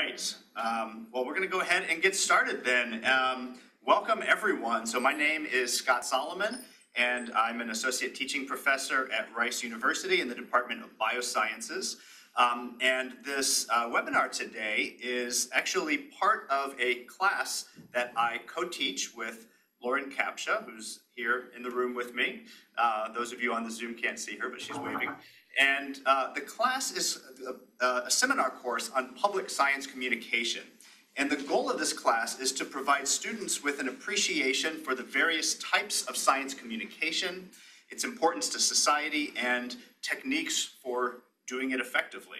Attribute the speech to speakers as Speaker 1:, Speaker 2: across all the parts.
Speaker 1: right. Well, we're going to go ahead and get started then. Welcome, everyone. So my name is Scott Solomon, and I'm an associate teaching professor at Rice University in the Department of Biosciences. And this webinar today is actually part of a class that I co-teach with Lauren Capshaw, who's here in the room with me. Those of you on the Zoom can't see her, but she's waving. And the class is a seminar course on public science communication. And the goal of this class is to provide students with an appreciation for the various types of science communication, its importance to society, and techniques for doing it effectively.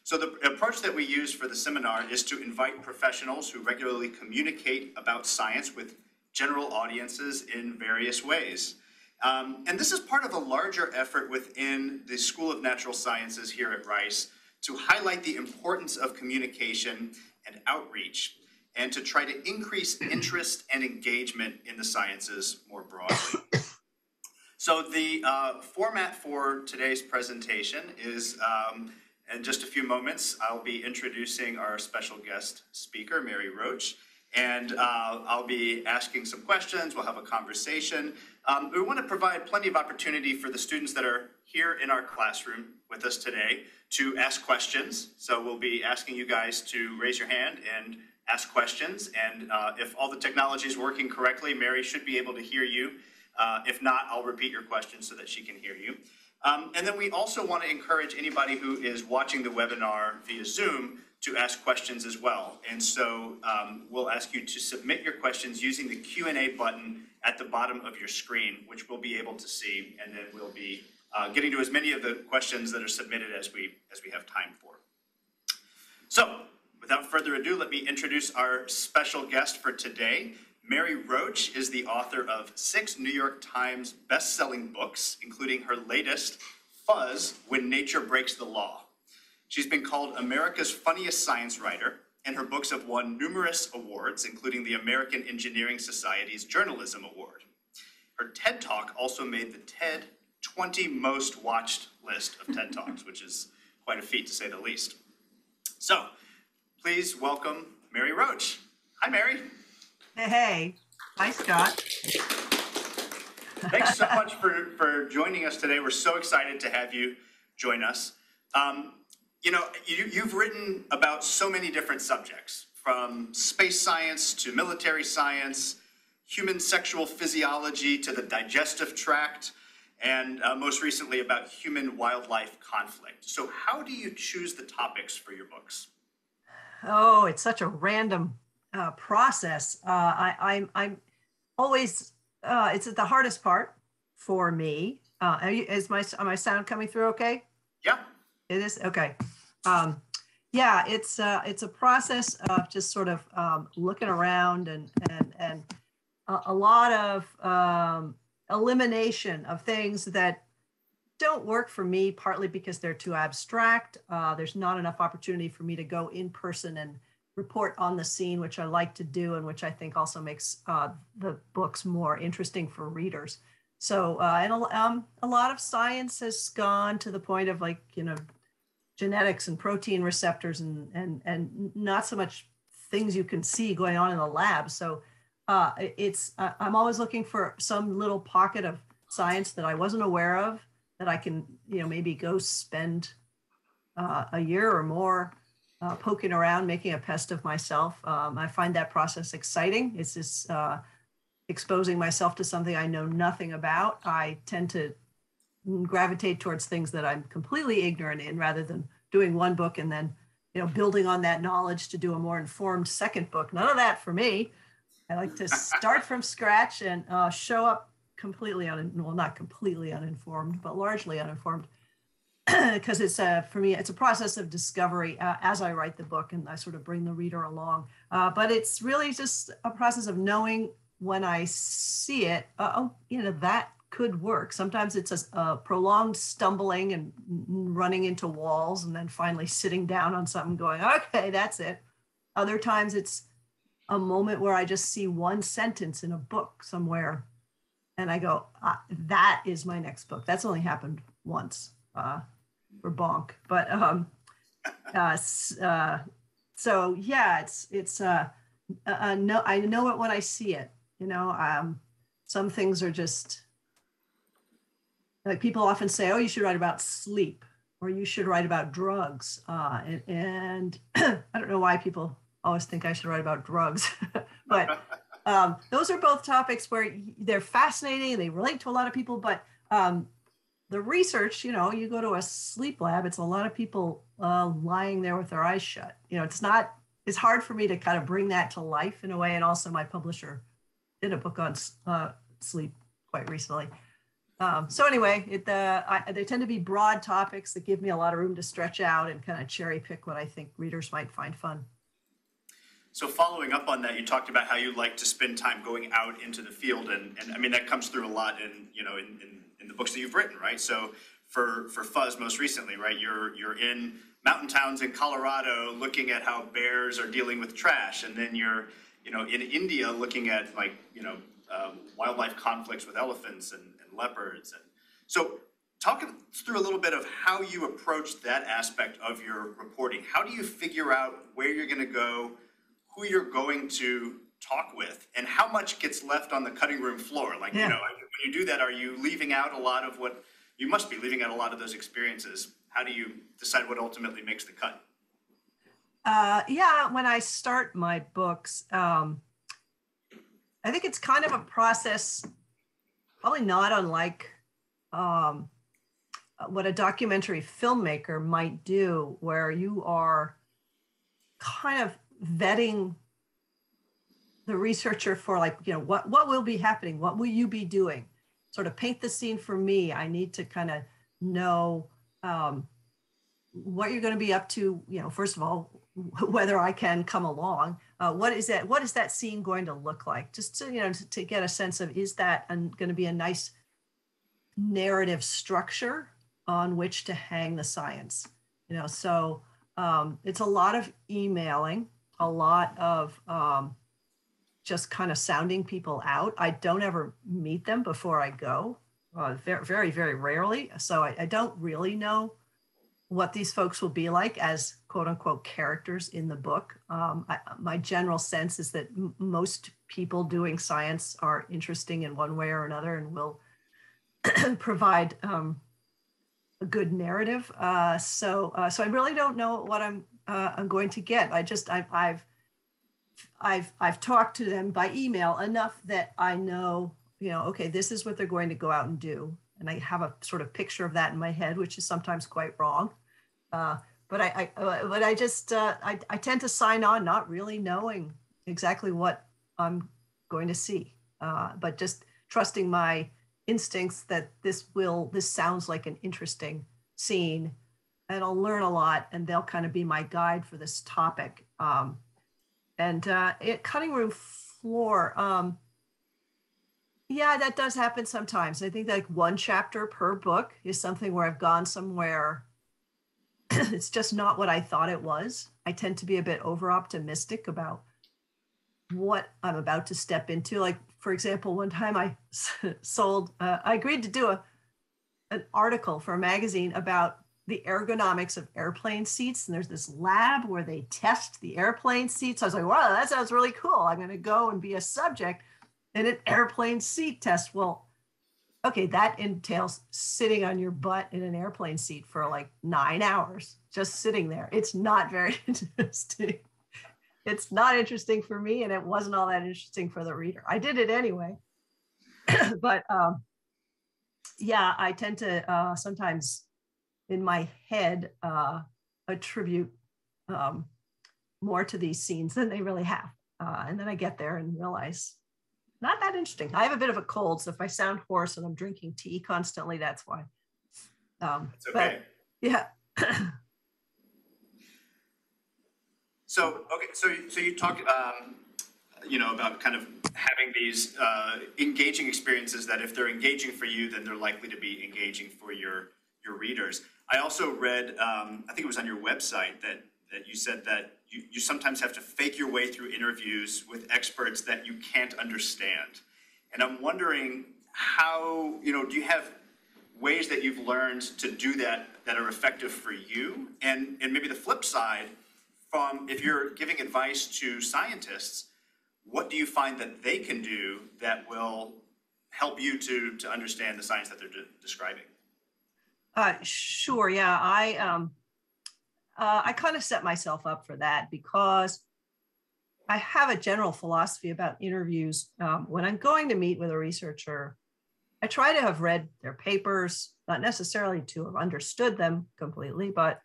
Speaker 1: So the approach that we use for the seminar is to invite professionals who regularly communicate about science with general audiences in various ways. And this is part of a larger effort within the School of Natural Sciences here at Rice to highlight the importance of communication and outreach, and to try to increase interest and engagement in the sciences more broadly. So the format for today's presentation is, in just a few moments, I'll be introducing our special guest speaker, Mary Roach, and I'll be asking some questions. We'll have a conversation. We want to provide plenty of opportunity for the students that are here in our classroom with us today to ask questions. So we'll be asking you guys to raise your hand and ask questions. And if all the technology is working correctly, Mary should be able to hear you. If not, I'll repeat your question so that she can hear you. And then we also want to encourage anybody who is watching the webinar via Zoom to ask questions as well. And so we'll ask you to submit your questions using the Q&A button at the bottom of your screen, which we'll be able to see, and then we'll be getting to as many of the questions that are submitted as we have time for. So without further ado, let me introduce our special guest for today. Mary Roach is the author of 6 New York Times best-selling books, including her latest, Fuzz, When Nature Breaks the Law. She's been called America's funniest science writer, and her books have won numerous awards, including the American Engineering Society's Journalism Award. Her TED Talk also made the TED 20 most watched list of TED Talks, which is quite a feat to say the least. So please welcome Mary Roach. Hi, Mary.
Speaker 2: Hey. Hi, Scott.
Speaker 1: Thanks so much for joining us today. We're so excited to have you join us. You know, you've written about so many different subjects, from space science to military science, human sexual physiology to the digestive tract, and most recently about human-wildlife conflict. So how do you choose the topics for your books?
Speaker 2: Oh, it's such a random process. I'm always, it's the hardest part for me. Is my sound coming through okay?
Speaker 1: Yeah.
Speaker 2: It is? Okay. Yeah, it's a process of just sort of looking around and a lot of elimination of things that don't work for me, partly because they're too abstract. There's not enough opportunity for me to go in person and report on the scene, which I like to do, and which I think also makes the books more interesting for readers. So, and a lot of science has gone to the point of, like, you know, genetics and protein receptors and not so much things you can see going on in the lab. So I'm always looking for some little pocket of science that I wasn't aware of, that I can, you know, maybe go spend a year or more poking around, making a pest of myself. I find that process exciting. It's just exposing myself to something I know nothing about. I tend to gravitate towards things that I'm completely ignorant in, rather than doing one book and then, you know, building on that knowledge to do a more informed second book. None of that for me. I like to start from scratch and show up completely well, not completely uninformed, but largely uninformed, because it's for me, it's a process of discovery as I write the book, and I sort of bring the reader along. But it's really just a process of knowing when I see it, oh, you know, that could work. Sometimes it's a prolonged stumbling and running into walls, and then finally sitting down on something going, okay, that's it. Other times it's a moment where I just see one sentence in a book somewhere and I go, that is my next book. That's only happened once for Bonk. But So yeah, no, I know it when I see it. Some things are just like people often say, oh, you should write about sleep or you should write about drugs. And I don't know why people always think I should write about drugs, but those are both topics where they're fascinating. They relate to a lot of people, but the research, you go to a sleep lab, it's a lot of people lying there with their eyes shut. It's hard for me to kind of bring that to life in a way. And also my publisher did a book on sleep quite recently. So anyway, they tend to be broad topics that give me a lot of room to stretch out and kind of cherry pick what I think readers might find fun.
Speaker 1: So following up on that, you talked about how you like to spend time going out into the field, and I mean that comes through a lot in the books that you've written, right? So for Fuzz most recently, right? You're in mountain towns in Colorado looking at how bears are dealing with trash, and then you're in India looking at wildlife conflicts with elephants and leopards. And so talk us through a little bit of how you approach that aspect of your reporting. How do you figure out where you're going to go, who you're going to talk with, and how much gets left on the cutting room floor? Like, when you do that, are you leaving out a lot of what you must be leaving out a lot of those experiences? How do you decide what ultimately makes the cut?
Speaker 2: When I start my books, I think it's kind of a process, probably not unlike what a documentary filmmaker might do, where you are kind of vetting the researcher for what will be happening, what will you be doing, sort of paint the scene for me. I need to kind of know what you're going to be up to, first of all, whether I can come along. What is that scene going to look like? Just to get a sense of, is that going to be a nice narrative structure on which to hang the science? So it's a lot of emailing, a lot of just kind of sounding people out. I don't ever meet them before I go, very, very, very rarely. So I don't really know what these folks will be like as quote unquote characters in the book. My general sense is that most people doing science are interesting in one way or another and will provide a good narrative. So I really don't know what I'm going to get. I've talked to them by email enough that I know, okay, this is what they're going to go out and do. And I have a sort of picture of that in my head, which is sometimes quite wrong. But I tend to sign on not really knowing exactly what I'm going to see, but just trusting my instincts that this sounds like an interesting scene, and I'll learn a lot, and they'll kind of be my guide for this topic. Cutting room floor, that does happen sometimes. I think like one chapter per book is something where I've gone somewhere it's just not what I thought it was. I tend to be a bit over optimistic about what I'm about to step into. Like, for example, one time I agreed to do an article for a magazine about the ergonomics of airplane seats. And there's this lab where they test the airplane seats. I was like, wow, that sounds really cool. I'm going to go and be a subject in an airplane seat test. Well, okay, that entails sitting on your butt in an airplane seat for like 9 hours, just sitting there. It's not very interesting. It's not interesting for me, and it wasn't all that interesting for the reader. I did it anyway. But I tend to sometimes in my head attribute more to these scenes than they really have. And then I get there and realize, not that interesting. I have a bit of a cold, so if I sound hoarse and I'm drinking tea constantly, that's why.
Speaker 1: It's okay.
Speaker 2: But, yeah.
Speaker 1: So you talk, about kind of having these engaging experiences that if they're engaging for you, then they're likely to be engaging for your readers. I also read, I think it was on your website that you said that you sometimes have to fake your way through interviews with experts that you can't understand. And I'm wondering how, do you have ways that you've learned to do that are effective for you? And maybe the flip side, if you're giving advice to scientists, what do you find that they can do that will help you to understand the science that they're describing?
Speaker 2: Sure. Yeah. I kind of set myself up for that because I have a general philosophy about interviews. When I'm going to meet with a researcher, I try to have read their papers, not necessarily to have understood them completely, but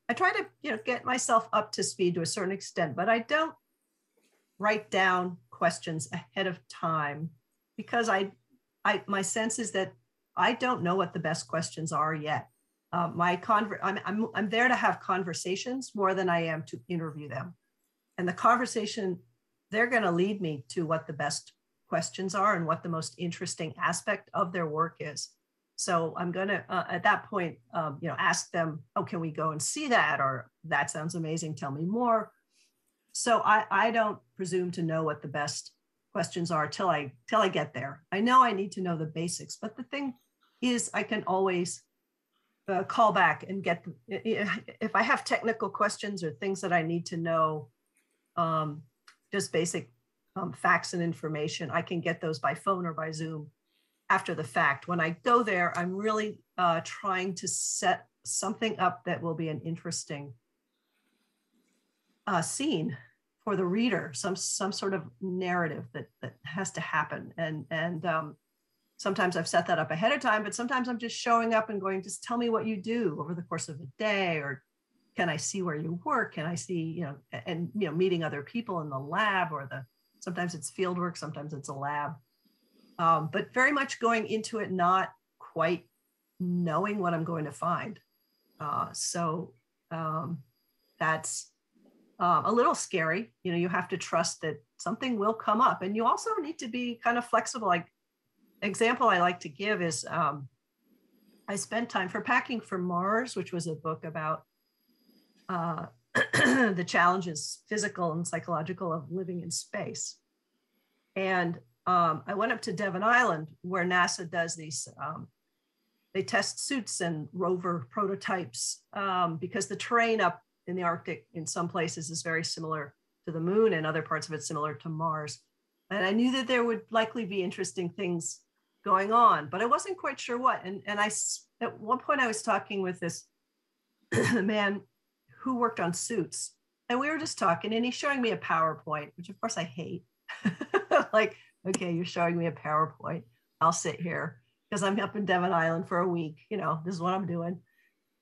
Speaker 2: I try to, get myself up to speed to a certain extent, but I don't write down questions ahead of time because my sense is that I don't know what the best questions are yet. I'm there to have conversations more than I am to interview them. And the conversation, they're going to lead me to what the best questions are and what the most interesting aspect of their work is. So I'm going to, at that point, ask them, oh, can we go and see that? Or that sounds amazing. Tell me more. So I don't presume to know what the best questions are till I get there. I know I need to know the basics, but the thing is I can always call back and get, if I have technical questions or things that I need to know, just basic facts and information, I can get those by phone or by Zoom after the fact. When I go there, I'm really trying to set something up that will be an interesting scene for the reader, some sort of narrative that has to happen. And sometimes I've set that up ahead of time, but sometimes I'm just showing up and going, just tell me what you do over the course of a day, or can I see where you work? Can I see, meeting other people in the lab, or sometimes it's field work, sometimes it's a lab. But very much going into it not quite knowing what I'm going to find. So that's a little scary. You have to trust that something will come up, and you also need to be kind of flexible. Like example I like to give is I spent time for Packing for Mars, which was a book about the challenges, physical and psychological, of living in space. And I went up to Devon Island, where NASA does these, they test suits and rover prototypes because the terrain up in the Arctic in some places is very similar to the moon, and other parts of it similar to Mars. And I knew that there would likely be interesting things going on, but I wasn't quite sure what. And at one point I was talking with this man who worked on suits, and we were just talking, and he's showing me a PowerPoint, which of course I hate. Like, okay, you're showing me a PowerPoint. I'll sit here because I'm up in Devon Island for a week. This is what I'm doing.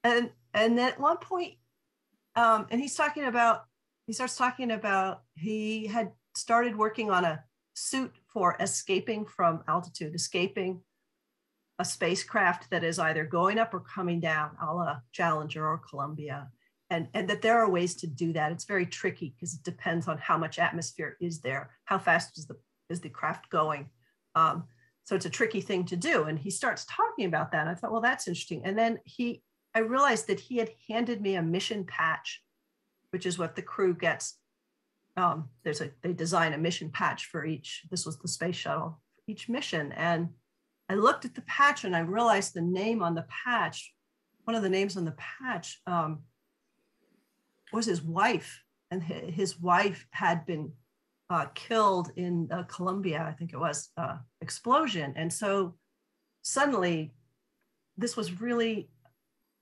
Speaker 2: And then at one point, and he starts talking about he had started working on a suit for escaping from altitude, escaping a spacecraft that is either going up or coming down, a la Challenger or Columbia. And that there are ways to do that. It's very tricky because it depends on how much atmosphere is there, how fast is the craft going. So it's a tricky thing to do. And he starts talking about that. And I thought, well, that's interesting. And then I realized that he had handed me a mission patch, which is what the crew gets. They design a mission patch for each. This was the space shuttle, for each mission. And I looked at the patch and I realized the name on the patch, one of the names on the patch was his wife. And his wife had been killed in Columbia, I think it was, explosion. And so suddenly this was really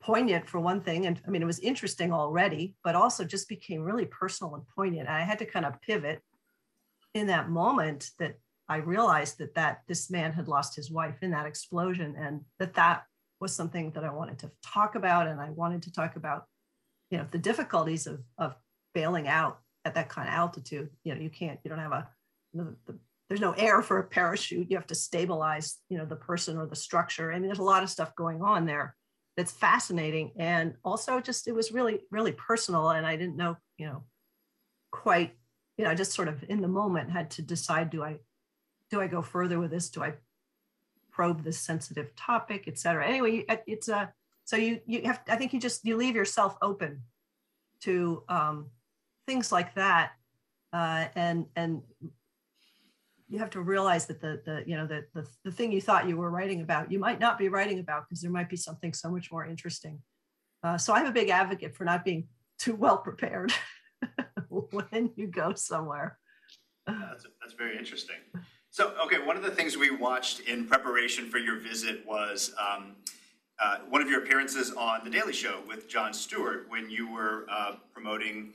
Speaker 2: poignant for one thing. And I mean, it was interesting already, but also just became really personal and poignant. And I had to kind of pivot in that moment that I realized that this man had lost his wife in that explosion, and that was something that I wanted to talk about. And I wanted to talk about, the difficulties of bailing out at that kind of altitude. You don't have there's no air for a parachute. You have to stabilize, the person or the structure. I mean, there's a lot of stuff going on there that's fascinating. And also it was really, really personal. And I didn't know, quite, just sort of in the moment had to decide, do I go further with this? Do I probe this sensitive topic, et cetera? Anyway, it's so you have, I think you leave yourself open to things like that. And you have to realize that the thing you thought you were writing about, you might not be writing about, because there might be something so much more interesting. So I'm a big advocate for not being too well prepared. when you go somewhere.
Speaker 1: That's very interesting. So, okay, one of the things we watched in preparation for your visit was one of your appearances on The Daily Show with Jon Stewart when you were promoting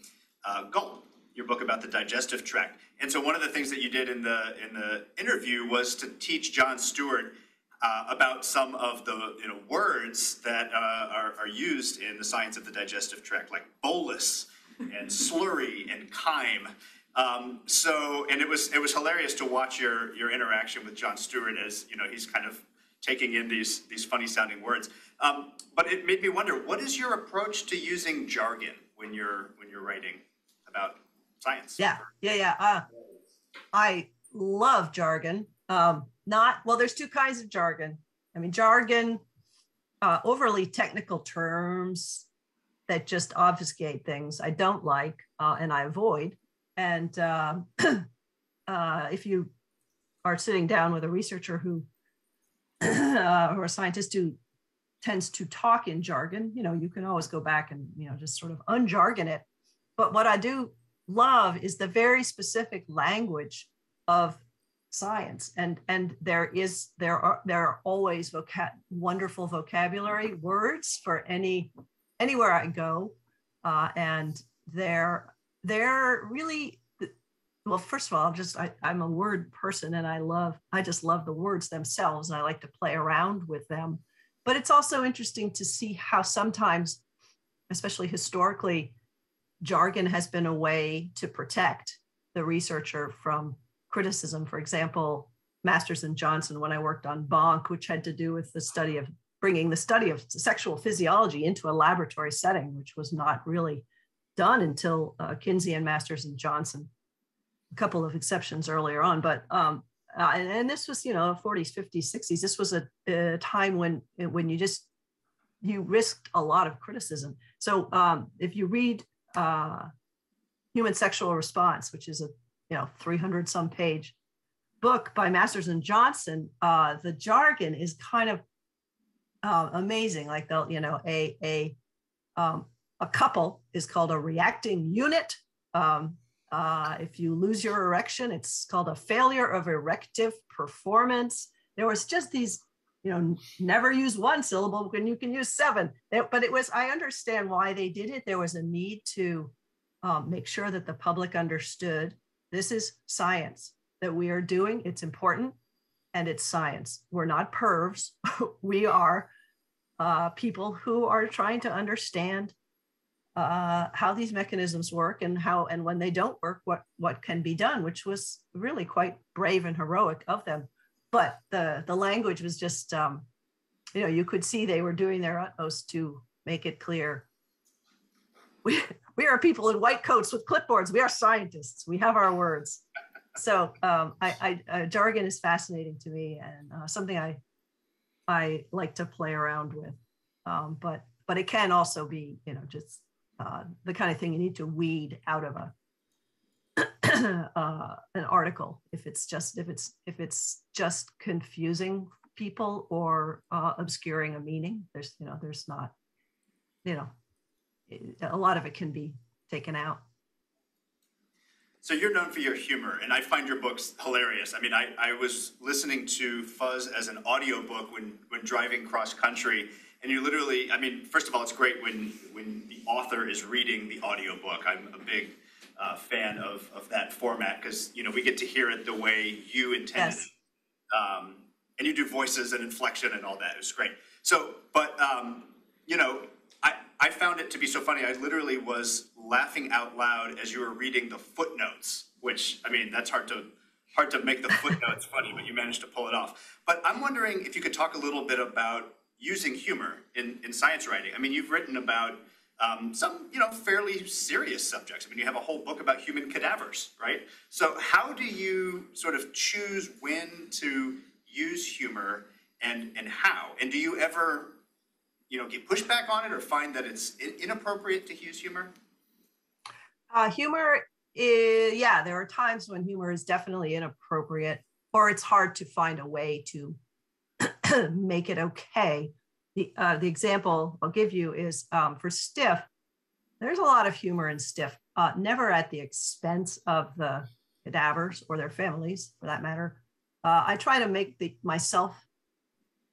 Speaker 1: Gulp, your book about the digestive tract. And so one of the things that you did in the interview was to teach Jon Stewart about some of the words that are used in the science of the digestive tract, like bolus and slurry and chyme. And it was hilarious to watch your interaction with Jon Stewart as he's kind of taking in these funny sounding words. But it made me wonder, what is your approach to using jargon when you're writing about science?
Speaker 2: Yeah. I love jargon. There's two kinds of jargon. I mean, jargon, overly technical terms that just obfuscate things I don't like and I avoid. And if you are sitting down with a researcher who or a scientist who tends to talk in jargon, you can always go back and just sort of unjargon it. But what I do love is the very specific language of science, and there are always wonderful vocabulary words for anywhere I go, and they're really, well, first of all, I'm a word person, and I just love the words themselves, and I like to play around with them. But it's also interesting to see how sometimes, especially historically, jargon has been a way to protect the researcher from criticism. For example, Masters and Johnson, when I worked on Bonk, which had to do with bringing the study of sexual physiology into a laboratory setting, which was not really done until Kinsey and Masters and Johnson, a couple of exceptions earlier on. But and this was 40s, 50s, 60s. This was a time when you risked a lot of criticism. So if you read Human Sexual Response, which is a 300 some page book by Masters and Johnson, the jargon is kind of amazing. Like a couple is called a reacting unit. If you lose your erection, it's called a failure of erective performance. There was just these, never use one syllable when you can use seven. But I understand why they did it. There was a need to make sure that the public understood this is science that we are doing. It's important, and it's science. We're not pervs. We are people who are trying to understand how these mechanisms work and when they don't work, what can be done, which was really quite brave and heroic of them. But the language was just, you could see they were doing their utmost to make it clear. We are people in white coats with clipboards. We are scientists. We have our words. So jargon is fascinating to me, and something I like to play around with. But it can also be, just the kind of thing you need to weed out of an article if it's just confusing people or obscuring a meaning. There's not, a lot of it can be taken out.
Speaker 1: So you're known for your humor, and I find your books hilarious. I mean, I was listening to Fuzz as an audiobook when driving cross country, and you literally, first of all, it's great when the author is reading the audiobook. I'm a big fan of that format because, we get to hear it the way you intended
Speaker 2: Yes.
Speaker 1: it. And you do voices and inflection and all that. It was great. So, but, I found it to be so funny. I literally was laughing out loud as you were reading the footnotes, which, that's hard to make the footnotes funny, but you managed to pull it off. But I'm wondering if you could talk a little bit about using humor in science writing. You've written about some, fairly serious subjects. You have a whole book about human cadavers, right? So how do you sort of choose when to use humor and how? And do you ever get pushback on it or find that it's inappropriate to use humor?
Speaker 2: Humor is, there are times when humor is definitely inappropriate, or it's hard to find a way to make it okay. The example I'll give you is for Stiff, there's a lot of humor in Stiff, never at the expense of the cadavers or their families, for that matter. I try to make myself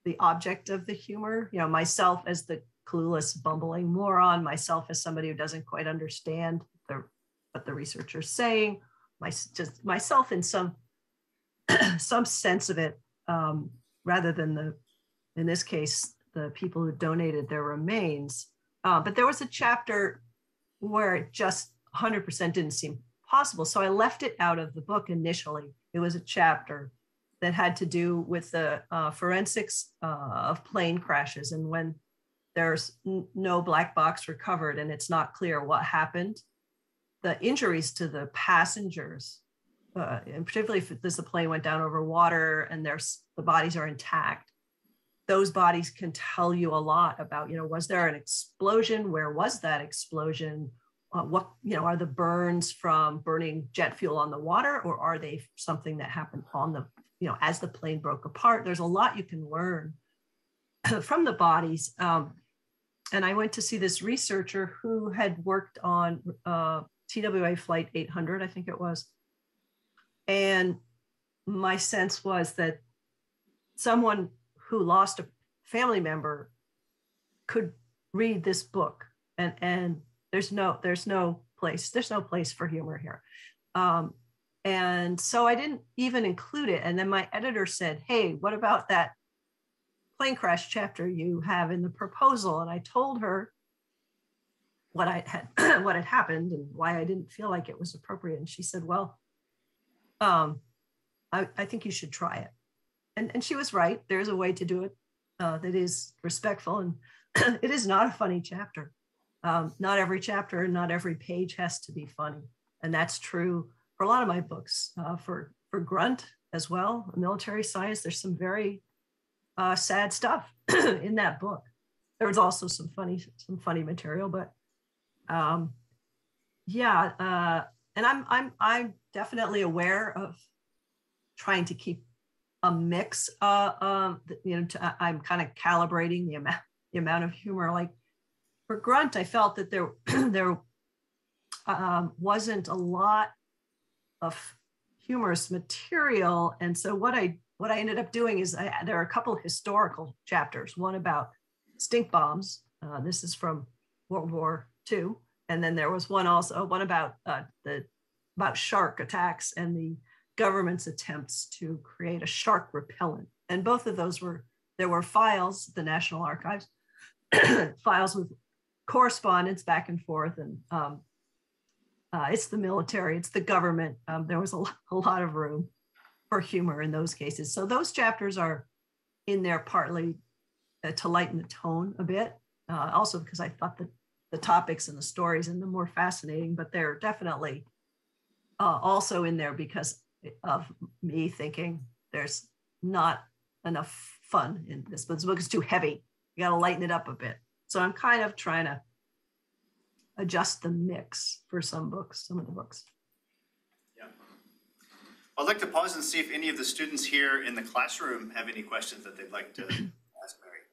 Speaker 2: the object of the humor, myself as the clueless, bumbling moron, myself as somebody who doesn't quite understand what the researcher's saying, just myself in some sense of it, rather than in this case, the people who donated their remains. But there was a chapter where it just 100% didn't seem possible. So I left it out of the book initially. It was a chapter that had to do with the forensics of plane crashes. And when there's no black box recovered and it's not clear what happened, the injuries to the passengers, and particularly if the plane went down over water and the bodies are intact, those bodies can tell you a lot about, was there an explosion? Where was that explosion? What, are the burns from burning jet fuel on the water, or are they something that happened on the, as the plane broke apart? There's a lot you can learn from the bodies. And I went to see this researcher who had worked on TWA Flight 800, I think it was. And my sense was that someone who lost a family member could read this book, and there's no place for humor here. And so I didn't even include it. And then my editor said, hey, what about that plane crash chapter you have in the proposal? And I told her what had happened and why I didn't feel like it was appropriate. And she said, well, I think you should try it. And she was right. There's a way to do it that is respectful. And it is not a funny chapter. Not every chapter and not every page has to be funny. And that's true for a lot of my books. For Grunt as well, military science, there's some very sad stuff in that book. There was also some funny material, but and I'm definitely aware of trying to keep a mix. I'm kind of calibrating the amount of humor. Like for Grunt, I felt that there wasn't a lot of humorous material, and so what I ended up doing is there are a couple of historical chapters. One about stink bombs. This is from World War II, and then there was one about about shark attacks and the government's attempts to create a shark repellent. And both of those there were files, the National Archives, files with correspondence back and forth. And it's the military, it's the government. There was a lot of room for humor in those cases. So those chapters are in there partly to lighten the tone a bit. Also because I thought that the topics and the stories and the more fascinating, but they're definitely also in there because of me thinking there's not enough fun in this, but this book is too heavy. You got to lighten it up a bit. So I'm kind of trying to adjust the mix for some of the books.
Speaker 1: Yeah. I'd like to pause and see if any of the students here in the classroom have any questions that they'd like to ask Mary.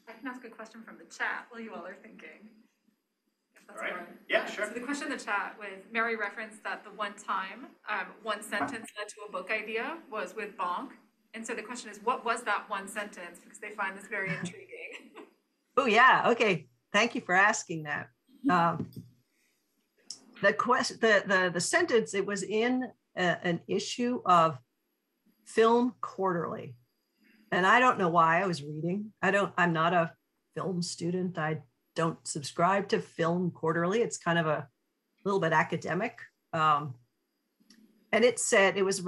Speaker 3: I can ask a question from the chat while you all are thinking. All
Speaker 1: right. Yeah, sure.
Speaker 3: So the question in the chat was, Mary referenced that the one time one sentence led to a book idea was with Bonk. And so the question is, what was that one sentence? Because they find this very intriguing.
Speaker 2: Oh yeah, okay. Thank you for asking that. The sentence, it was in an issue of Film Quarterly. And I don't know why I was reading. I'm not a film student. I don't subscribe to Film Quarterly. It's kind of a little bit academic. And it said it was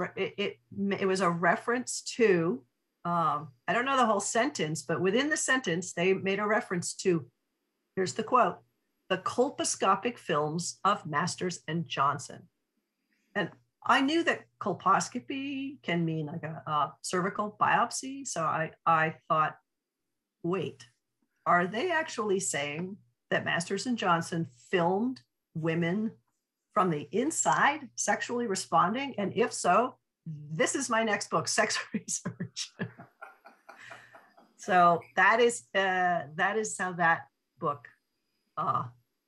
Speaker 2: a reference to, I don't know the whole sentence, but within the sentence, they made a reference to, here's the quote, the colposcopic films of Masters and Johnson. And I knew that colposcopy can mean like a cervical biopsy. So I thought, wait, are they actually saying that Masters and Johnson filmed women from the inside sexually responding? And if so, this is my next book, Sex Research. So that is how that book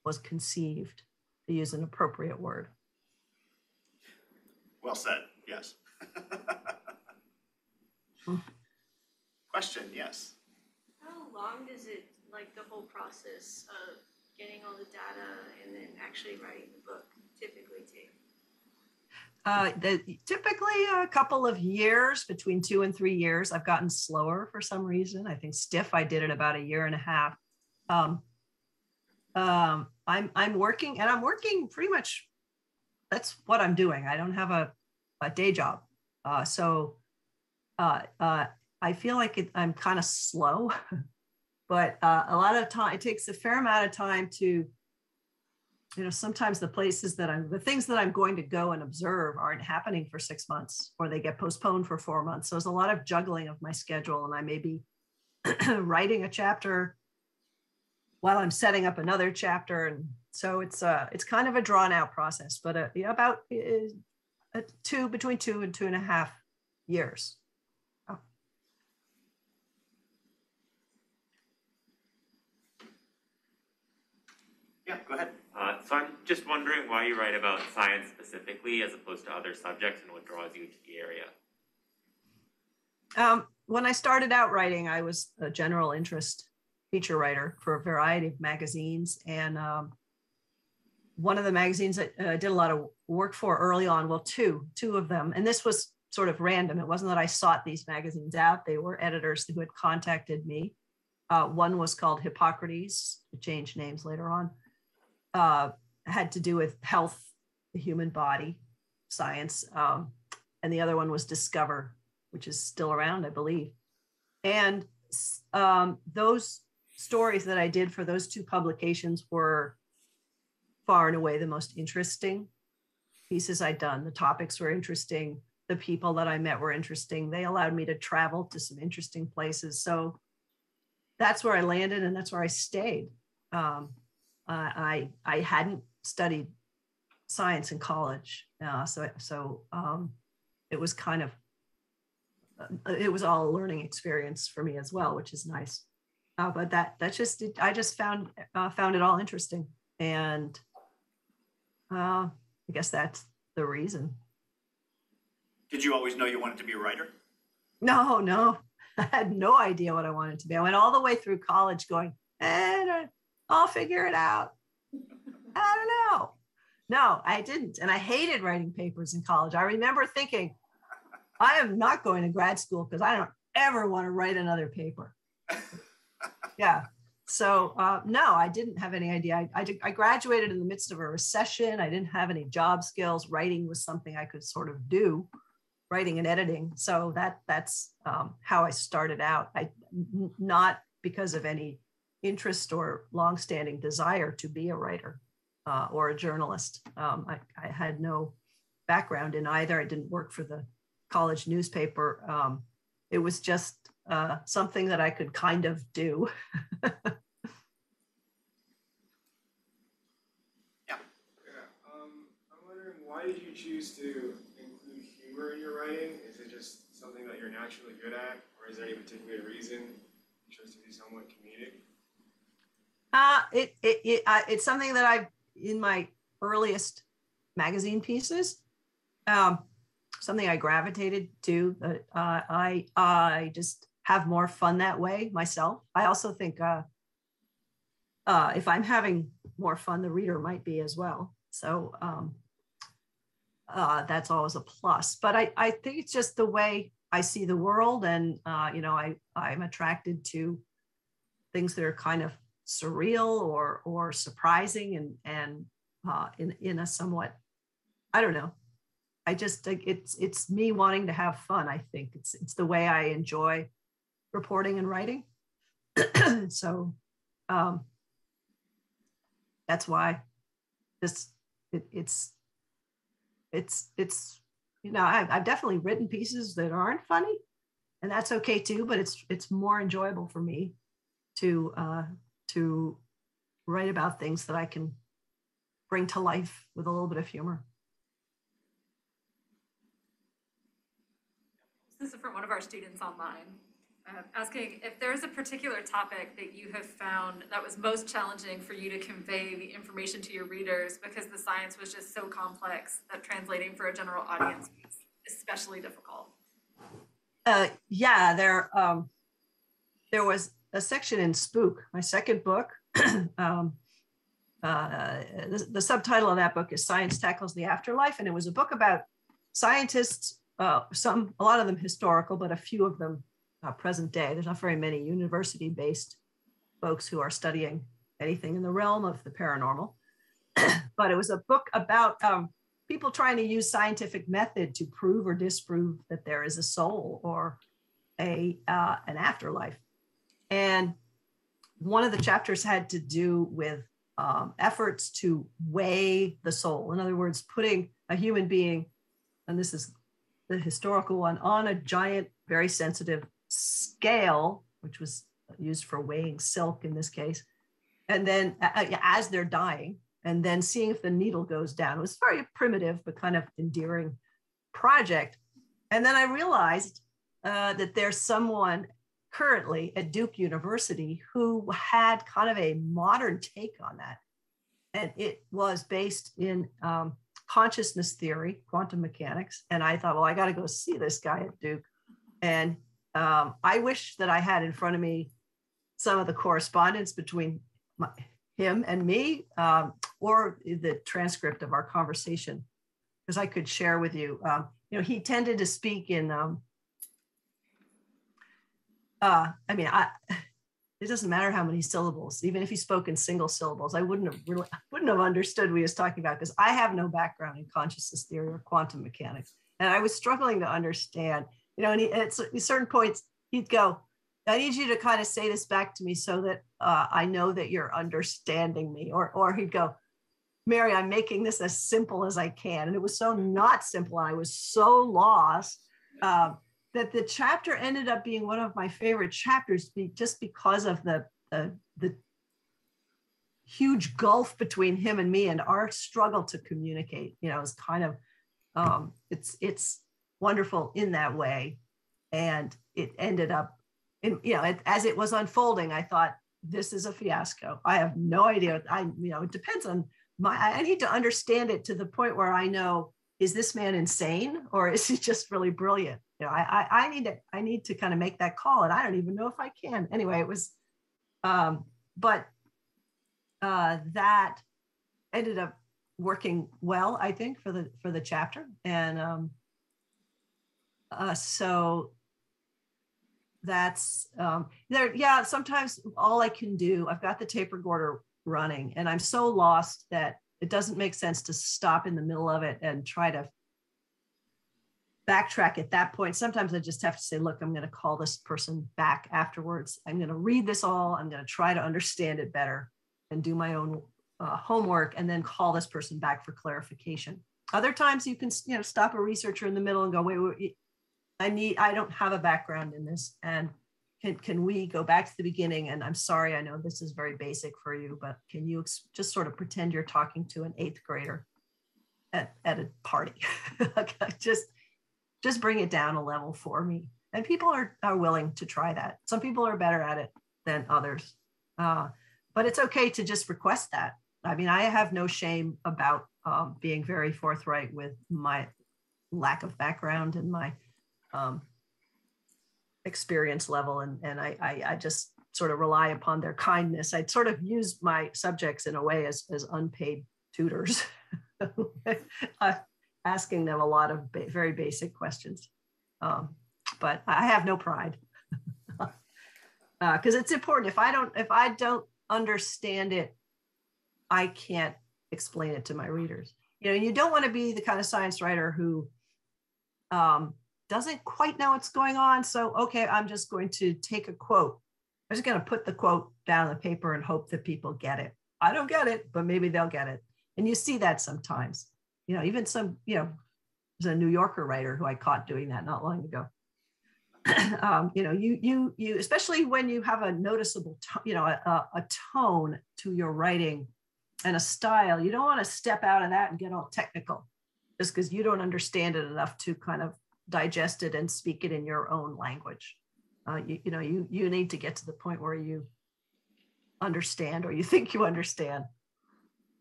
Speaker 2: was conceived, to use an appropriate word.
Speaker 1: Well said, yes. Question, yes.
Speaker 4: How long does it, like the whole process of getting all the data and then actually writing the book typically take?
Speaker 2: Typically a couple of years, between 2 and 3 years. I've gotten slower for some reason. I think stiff, I did it about 1.5 years. I'm working, and I'm working pretty much, that's what I'm doing. I don't have a day job. So I feel like I'm kind of slow, but a lot of time, it takes a fair amount of time to, sometimes the things that I'm going to go and observe aren't happening for 6 months, or they get postponed for 4 months. So there's a lot of juggling of my schedule, and I may be writing a chapter while I'm setting up another chapter. And so it's kind of a drawn out process, but about between 2 and 2.5 years. Oh.
Speaker 1: Yeah, go ahead.
Speaker 5: So I'm just wondering why you write about science specifically as opposed to other subjects, and what draws you to the area.
Speaker 2: When I started out writing, I was a general interest feature writer for a variety of magazines. And one of the magazines that I did a lot of work for early on, well, two of them, and this was sort of random. It wasn't that I sought these magazines out. They were editors who had contacted me. One was called Hippocrates, it changed names later on. Had to do with health, the human body, science. And the other one was Discover, which is still around, I believe. And those stories that I did for those 2 publications were far and away the most interesting pieces I'd done. The topics were interesting. The people that I met were interesting. They allowed me to travel to some interesting places. So that's where I landed, and that's where I stayed. I hadn't studied science in college, so it was kind of it was all a learning experience for me as well, which is nice. But that's just it. I just found it all interesting, and I guess that's the reason.
Speaker 1: Did you always know you wanted to be a writer?
Speaker 2: No, I had no idea what I wanted to be. I went all the way through college going, I'll figure it out. I don't know. No, I didn't. And I hated writing papers in college. I remember thinking, I am not going to grad school because I don't ever want to write another paper. Yeah. So no, I didn't have any idea. I graduated in the midst of a recession. I didn't have any job skills. Writing was something I could sort of do, writing and editing. So that's how I started out. Not because of any interest or longstanding desire to be a writer or a journalist. I had no background in either. I didn't work for the college newspaper. It was just something that I could kind of do.
Speaker 6: I'm wondering, why did you choose to include humor in your writing? Is it just something that you're naturally good at, or is there any particular reason you chose to be somewhat comedic?
Speaker 2: It's something that I've, in my earliest magazine pieces, something I gravitated to. I just have more fun that way myself. I also think if I'm having more fun, the reader might be as well. So that's always a plus. But I think it's just the way I see the world, and I'm attracted to things that are kind of surreal or surprising, and in a somewhat, I don't know. I just think it's me wanting to have fun. I think it's the way I enjoy reporting and writing. So that's why it's I've definitely written pieces that aren't funny, and that's okay too. But it's more enjoyable for me to write about things that I can bring to life with a little bit of humor.
Speaker 3: This is from one of our students online. asking if there's a particular topic that you have found that was most challenging for you to convey the information to your readers because the science was just so complex that translating for a general audience was especially difficult.
Speaker 2: Yeah, there was a section in Spook, my second book. The subtitle of that book is Science Tackles the Afterlife, and it was a book about scientists, a lot of them historical, but a few of them present day. There's not very many university-based folks who are studying anything in the realm of the paranormal. But it was a book about people trying to use scientific method to prove or disprove that there is a soul or an afterlife. And one of the chapters had to do with efforts to weigh the soul. In other words, putting a human being, and this is the historical one, on a giant, very sensitive scale, which was used for weighing silk in this case, and then as they're dying, and then seeing if the needle goes down. It was very primitive, but kind of endearing project. And then I realized that there's someone currently at Duke University who had kind of a modern take on that. And it was based in consciousness theory, quantum mechanics. And I thought, well, I got to go see this guy at Duke. And I wish that I had in front of me some of the correspondence between him and me, or the transcript of our conversation, because I could share with you. He tended to speak in, it doesn't matter how many syllables. Even if he spoke in single syllables, I wouldn't have understood what he was talking about, because I have no background in consciousness theory or quantum mechanics, and I was struggling to understand. And at certain points he'd go, I need you to kind of say this back to me so that I know that you're understanding me. Or he'd go, Mary, I'm making this as simple as I can. And it was so not simple. And I was so lost that the chapter ended up being one of my favorite chapters, just because of the huge gulf between him and me and our struggle to communicate. It's kind of, it's wonderful in that way. And it ended up, as it was unfolding, I thought, this is a fiasco. I have no idea. It depends on I need to understand it to the point where I know, is this man insane or is he just really brilliant? I need to kind of make that call, and I don't even know if I can. Anyway, it was, but that ended up working well, I think, for the chapter. And so that's there. Yeah, sometimes all I can do, I've got the tape recorder running and I'm so lost that it doesn't make sense to stop in the middle of it and try to backtrack at that point. Sometimes I just have to say, look, I'm going to call this person back afterwards. I'm going to read this all. I'm going to try to understand it better and do my own homework, and then call this person back for clarification. Other times you can, stop a researcher in the middle and go, wait, I don't have a background in this. And can we go back to the beginning? And I'm sorry, I know this is very basic for you, but can you just sort of pretend you're talking to an 8th grader at a party? just bring it down a level for me. And people are willing to try that. Some people are better at it than others. But it's okay to just request that. I mean, I have no shame about being very forthright with my lack of background and my experience level. And I just sort of rely upon their kindness. I sort of use my subjects in a way as unpaid tutors, asking them a lot of very basic questions. But I have no pride, because it's important. If I don't understand it, I can't explain it to my readers. You don't want to be the kind of science writer who doesn't quite know what's going on. So, okay, I'm just going to take a quote. I'm just going to put the quote down on the paper and hope that people get it. I don't get it, but maybe they'll get it. And you see that sometimes, even some, there's a New Yorker writer who I caught doing that not long ago. You especially when you have a noticeable, a tone to your writing and a style, you don't want to step out of that and get all technical just because you don't understand it enough to kind of digest it and speak it in your own language. You need to get to the point where you understand, or you think you understand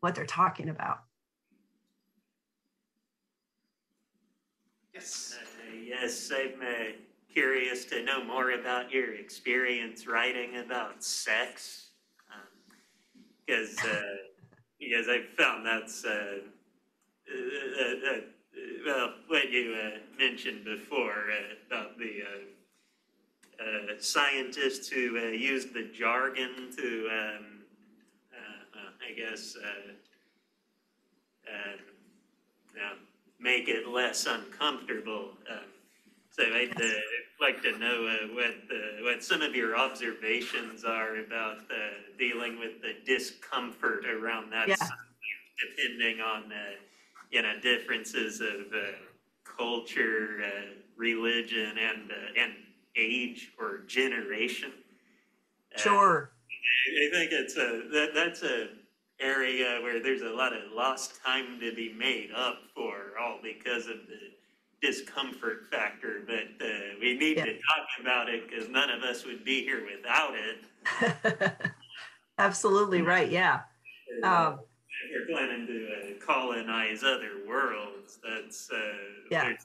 Speaker 2: what they're talking about.
Speaker 1: Yes.
Speaker 7: Yes, I'm curious to know more about your experience writing about sex, because I found that's well, what you mentioned before about the scientists who used the jargon to, I guess, make it less uncomfortable. So I'd like to know what some of your observations are about dealing with the discomfort around that
Speaker 2: Yeah.
Speaker 7: subject, depending on differences of culture, religion, and age or generation.
Speaker 2: Sure.
Speaker 7: I think that's a area where there's a lot of lost time to be made up for, all because of the discomfort factor. But we need to talk about it because none of us would be here without it.
Speaker 2: Absolutely right. Yeah.
Speaker 7: If you're planning to colonize other worlds, that's there's a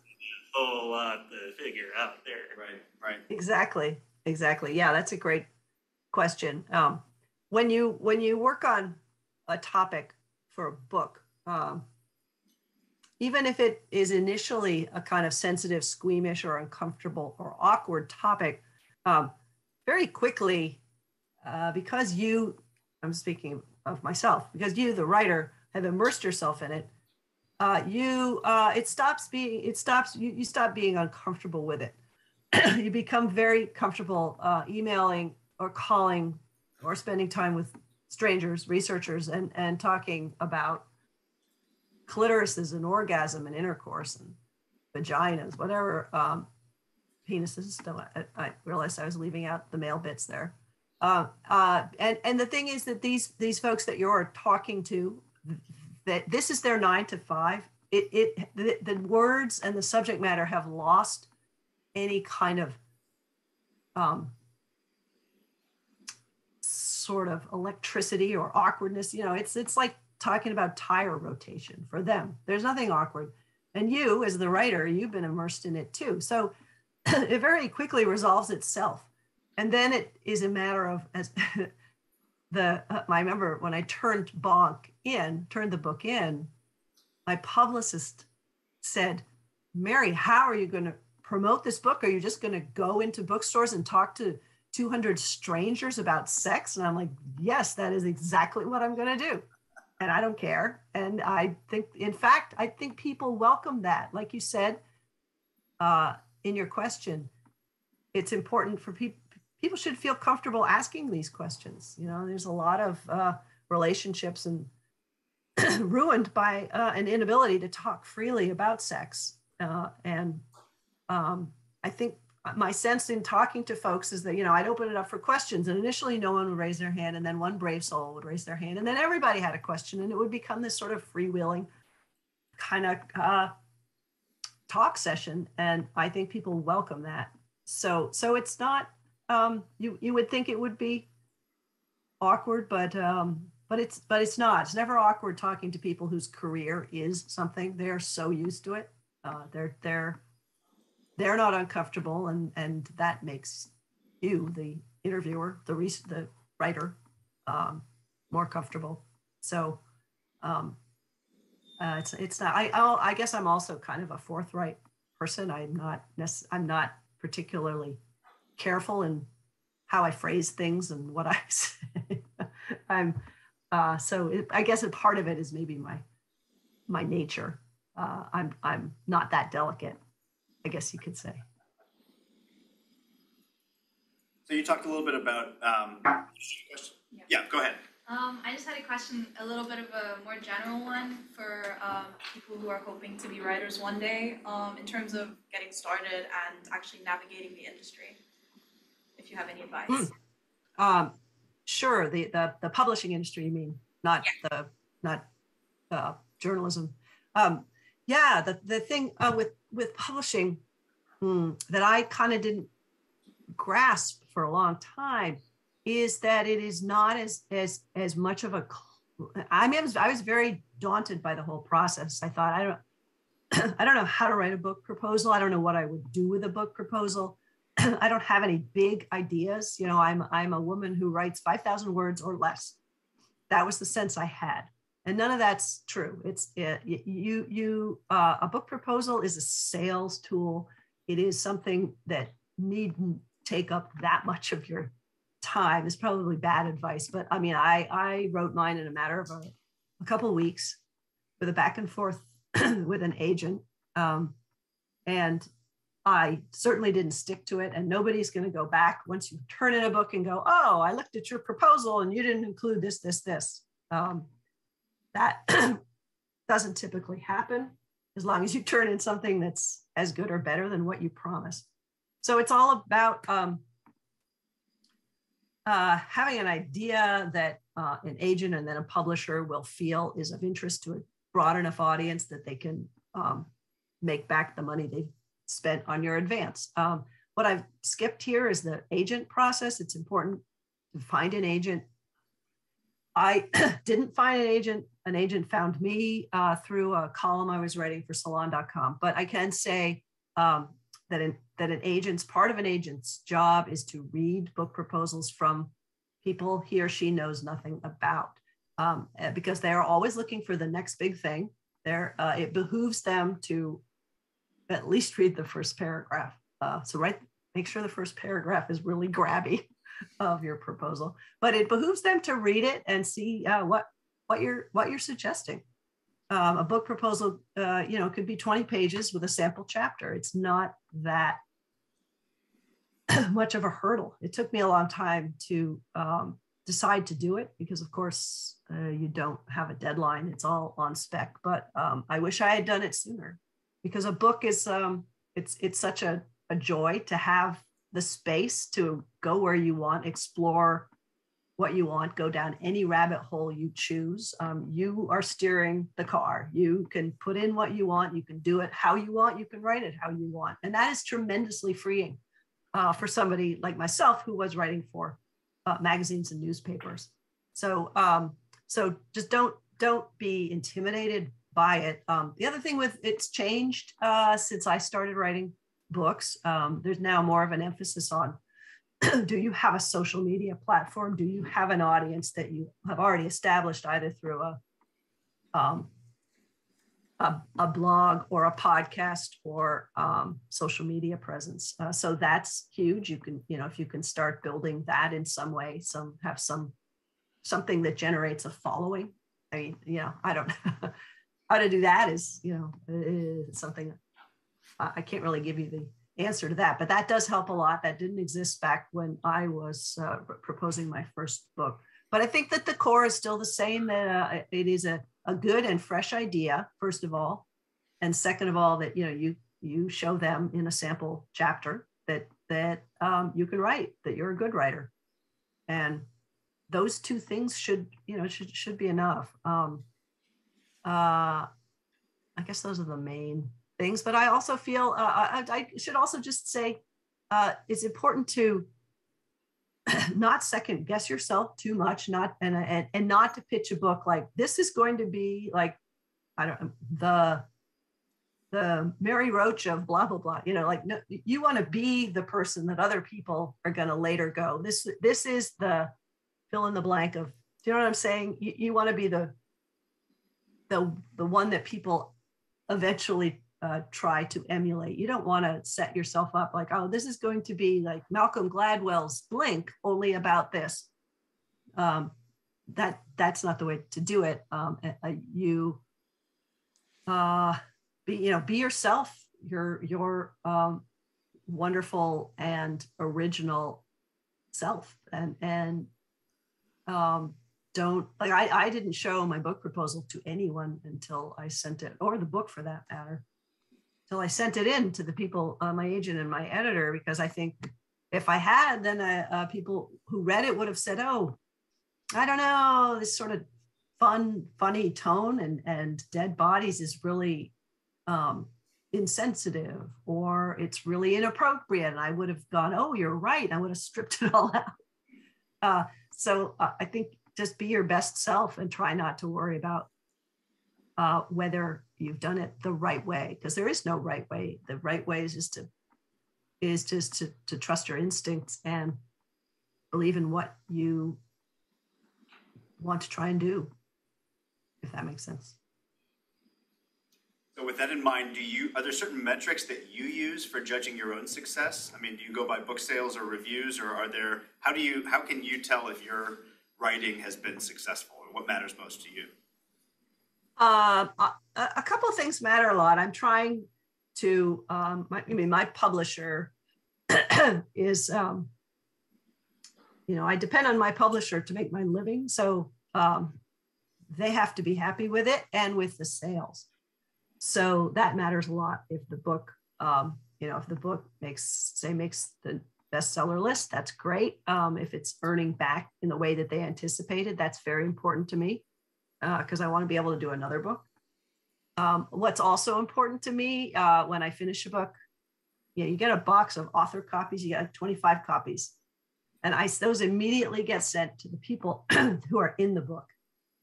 Speaker 7: whole lot to figure out there.
Speaker 1: Right.
Speaker 2: Exactly. Yeah, that's a great question. When you work on a topic for a book, even if it is initially a kind of sensitive, squeamish, or uncomfortable or awkward topic, very quickly, because I'm speaking of myself, because you, the writer, have immersed yourself in it, you stop being uncomfortable with it. You become very comfortable emailing or calling or spending time with strangers, researchers, and talking about clitorises and orgasm and intercourse and vaginas, whatever, penises. I realized I was leaving out the male bits there. And the thing is that these folks that you're talking to, that this is their 9 to 5. The words and the subject matter have lost any kind of sort of electricity or awkwardness. It's like talking about tire rotation for them. There's nothing awkward. And you, as the writer, you've been immersed in it too. So it very quickly resolves itself. And then it is a matter of, as I remember when I turned the book in, my publicist said, "Mary, how are you going to promote this book? Are you just going to go into bookstores and talk to 200 strangers about sex?" And I'm like, yes, that is exactly what I'm going to do. And I don't care. And I think, in fact, people welcome that. Like you said in your question, it's important for people. People should feel comfortable asking these questions. There's a lot of relationships and ruined by an inability to talk freely about sex. And I think my sense in talking to folks is that, I'd open it up for questions, and initially no one would raise their hand, and then one brave soul would raise their hand, and then everybody had a question, and it would become this sort of freewheeling kind of talk session. And I think people welcome that. So it's not, you would think it would be awkward, but it's not. It's never awkward talking to people whose career is something. They're so used to it. They're not uncomfortable, and that makes you, the interviewer, the writer, more comfortable. So it's not. I guess I'm also kind of a forthright person. I'm not particularly careful in how I phrase things and what I say. I guess a part of it is maybe my nature. I'm not that delicate, I guess you could say.
Speaker 1: So you talked a little bit about, yeah, go ahead.
Speaker 8: I just had a question, a little bit of a more general one for people who are hoping to be writers one day, in terms of getting started and actually navigating the industry, if you have any advice.
Speaker 2: Sure, the publishing industry, you mean, not journalism. The thing with publishing that I kind of didn't grasp for a long time is that it is not as much of a, I mean, I was very daunted by the whole process. I thought, I don't know how to write a book proposal. I don't know what I would do with a book proposal. I don't have any big ideas. You know, I'm a woman who writes 5,000 words or less. That was the sense I had. And none of that's true. A book proposal is a sales tool. It is something that needn't take up that much of your time. It's probably bad advice, but I mean, I wrote mine in a matter of a couple of weeks with a back and forth with an agent. And I certainly didn't stick to it, and nobody's going to go back once you turn in a book and go, oh, I looked at your proposal and you didn't include this. That doesn't typically happen as long as you turn in something that's as good or better than what you promised. So it's all about having an idea that an agent and then a publisher will feel is of interest to a broad enough audience that they can make back the money they've spent on your advance. What I've skipped here is the agent process. It's important to find an agent. I didn't find an agent. An agent found me through a column I was writing for salon.com. But I can say that an agent's part of an agent's job is to read book proposals from people he or she knows nothing about, because they are always looking for the next big thing. It behooves them to at least read the first paragraph. Make sure the first paragraph is really grabby of your proposal, but it behooves them to read it and see what you're suggesting. A book proposal, could be 20 pages with a sample chapter. It's not that much of a hurdle. It took me a long time to decide to do it because, of course, you don't have a deadline. It's all on spec. But I wish I had done it sooner, because a book is it's such a joy to have the space to go where you want, explore what you want, go down any rabbit hole you choose. You are steering the car. You can put in what you want. You can do it how you want. You can write it how you want. And that is tremendously freeing for somebody like myself who was writing for magazines and newspapers. So just don't be intimidated by it. The other thing with it's changed since I started writing books. There's now more of an emphasis on, do you have a social media platform? Do you have an audience that you have already established either through a blog or a podcast or social media presence? So that's huge. You can, if you can start building that in some way, something that generates a following. I mean, I don't know how to do that is something I can't really give you the answer to that, but that does help a lot. That didn't exist back when I was proposing my first book. But I think that the core is still the same, that it is a good and fresh idea, first of all. And second of all, that, you show them in a sample chapter that you can write, that you're a good writer. And those two things should be enough. I guess those are the main things, but I also feel I should also just say it's important to not second guess yourself too much, and not to pitch a book like this is going to be like, I don't know, the Mary Roach of blah blah blah. No, you want to be the person that other people are going to later go. This is the fill in the blank of. Do you know what I'm saying? You want to be the one that people eventually try to emulate. You don't want to set yourself up like, oh, this is going to be like Malcolm Gladwell's Blink, only about this. That's not the way to do it. Be yourself. Your wonderful and original self, and don't like. I didn't show my book proposal to anyone until I sent it, or the book for that matter. Till I sent it in to the people, my agent and my editor, because I think if I had, then people who read it would have said, oh, I don't know, this sort of funny tone and dead bodies is really insensitive or it's really inappropriate. And I would have gone, oh, you're right. I would have stripped it all out. So I think just be your best self and try not to worry about whether you've done it the right way, because there is no right way. The right way is just to trust your instincts and believe in what you want to try and do, if that makes sense.
Speaker 1: So with that in mind, are there certain metrics that you use for judging your own success? I mean, do you go by book sales or reviews, or how can you tell if your writing has been successful, or what matters most to you?
Speaker 2: A couple of things matter a lot. I'm trying to, my publisher is, I depend on my publisher to make my living. So they have to be happy with it and with the sales. So that matters a lot. If the book, if the book makes the bestseller list, that's great. If it's earning back in the way that they anticipated, that's very important to me because I want to be able to do another book. What's also important to me when I finish a book, you get a box of author copies, you get 25 copies. And those immediately get sent to the people who are in the book.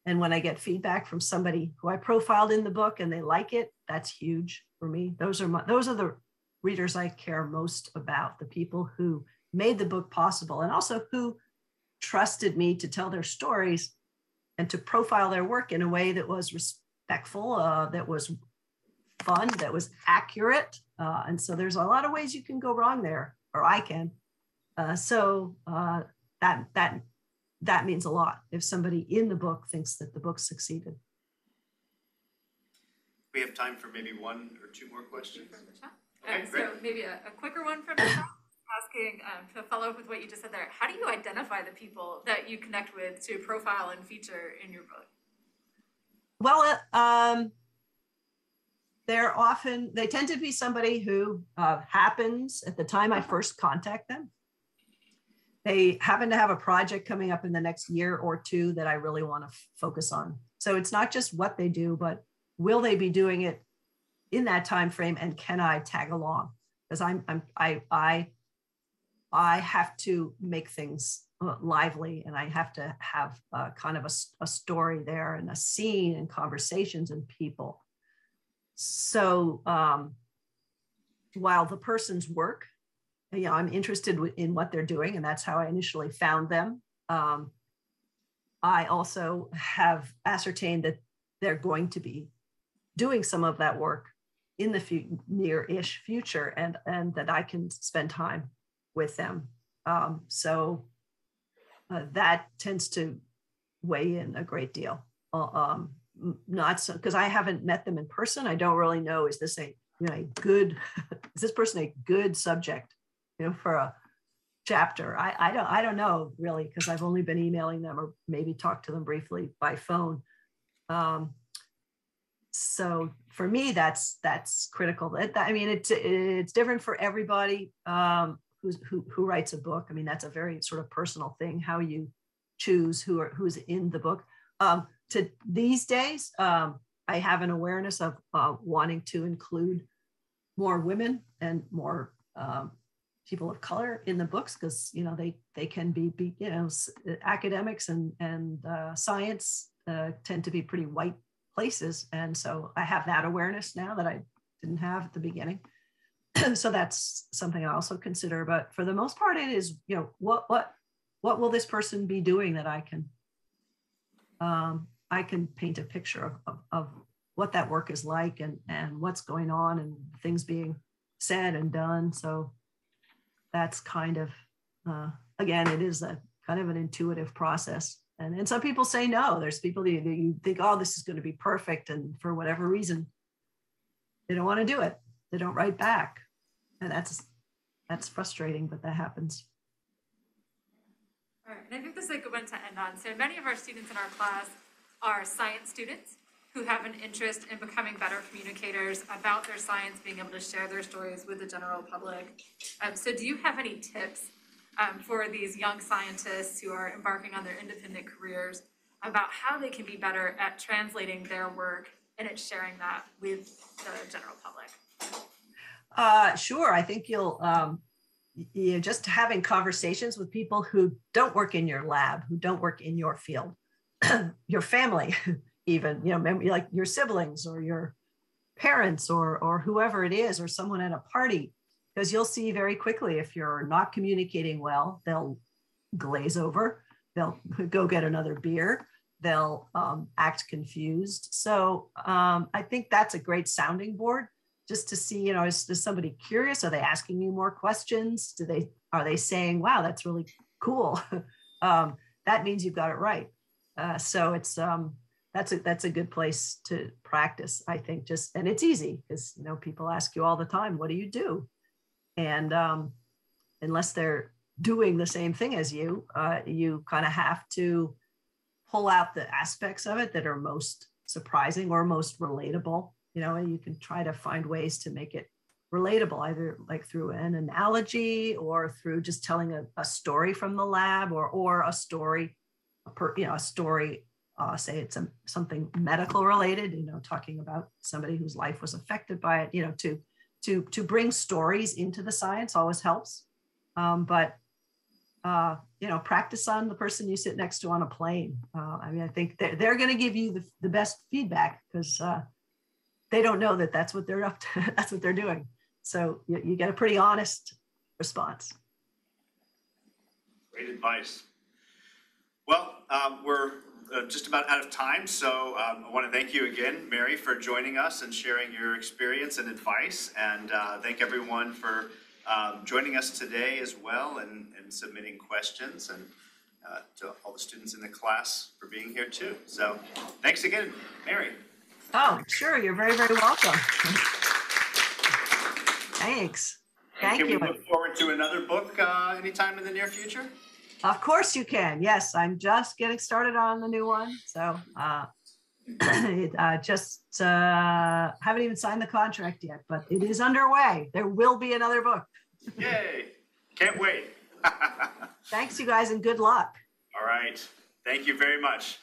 Speaker 2: And when I get feedback from somebody who I profiled in the book and they like it, that's huge for me. Those are the readers I care most about, the people who made the book possible and also who trusted me to tell their stories and to profile their work in a way that was respectful, that was fun, that was accurate. And so there's a lot of ways you can go wrong there, or I can. That means a lot if somebody in the book thinks that the book succeeded.
Speaker 1: We have time for maybe one or two more questions.
Speaker 3: Okay, so maybe a quicker one from Michelle, asking to follow up with what you just said there. How do you identify the people that you connect with to profile and feature in your book?
Speaker 2: Well, they tend to be somebody who happens at the time I first contact them. They happen to have a project coming up in the next year or two that I really want to focus on. So it's not just what they do, but will they be doing it in that time frame, and can I tag along? Because I have to make things lively, and I have to have kind of a story there and a scene and conversations and people. So while the person's work, I'm interested in what they're doing, and that's how I initially found them. I also have ascertained that they're going to be doing some of that work in the near-ish future, and that I can spend time with them. So that tends to weigh in a great deal. Not so, because I haven't met them in person. I don't really know, is this is this person a good subject, for a chapter? I don't know really, because I've only been emailing them or maybe talked to them briefly by phone. So for me, that's critical. It's different for everybody who writes a book. I mean, that's a very sort of personal thing, how you choose who's in the book. To these days, I have an awareness of wanting to include more women and more people of color in the books, because they can be academics and science tend to be pretty white places, and so I have that awareness now that I didn't have at the beginning. So that's something I also consider. But for the most part, it is what will this person be doing that I can paint a picture of what that work is like and what's going on and things being said and done. So that's kind of, again, it is a kind of an intuitive process. And some people say no. There's people that you think, oh, this is going to be perfect. And for whatever reason, they don't want to do it. They don't write back. And that's frustrating, but that happens.
Speaker 3: All right, and I think this is a good one to end on. So many of our students in our class are science students who have an interest in becoming better communicators about their science, being able to share their stories with the general public. So do you have any tips for these young scientists who are embarking on their independent careers about how they can be better at translating their work and at sharing that with the general public?
Speaker 2: Sure. I think you're just having conversations with people who don't work in your lab, who don't work in your field, your family, even, maybe like your siblings or your parents or whoever it is, or someone at a party, because you'll see very quickly if you're not communicating well, they'll glaze over, they'll go get another beer, they'll act confused. So I think that's a great sounding board, just to see, is somebody curious? Are they asking you more questions? Are they saying, wow, that's really cool? That means you've got it right. So it's that's a good place to practice, I think. And it's easy because people ask you all the time, what do you do? And unless they're doing the same thing as you, you kind of have to pull out the aspects of it that are most surprising or most relatable. And you can try to find ways to make it relatable, either like through an analogy or through just telling a story from the lab, or a story, say it's something medical related, talking about somebody whose life was affected by it, to bring stories into the science always helps. But practice on the person you sit next to on a plane. I think they're going to give you the best feedback, because they don't know that that's what they're up to, that's what they're doing. So you get a pretty honest response.
Speaker 1: Great advice. Well, we're just about out of time, so I want to thank you again, Mary, for joining us and sharing your experience and advice, and thank everyone for joining us today as well, and submitting questions, and to all the students in the class for being here too. So thanks again, Mary.
Speaker 2: Oh, sure. You're very, very welcome. Thanks. Thank you.
Speaker 1: Can we look forward to another book anytime in the near future?
Speaker 2: Of course you can. Yes, I'm just getting started on the new one. So just haven't even signed the contract yet, but it is underway. There will be another book.
Speaker 1: Yay. Can't wait.
Speaker 2: Thanks, you guys, and good luck.
Speaker 1: All right. Thank you very much.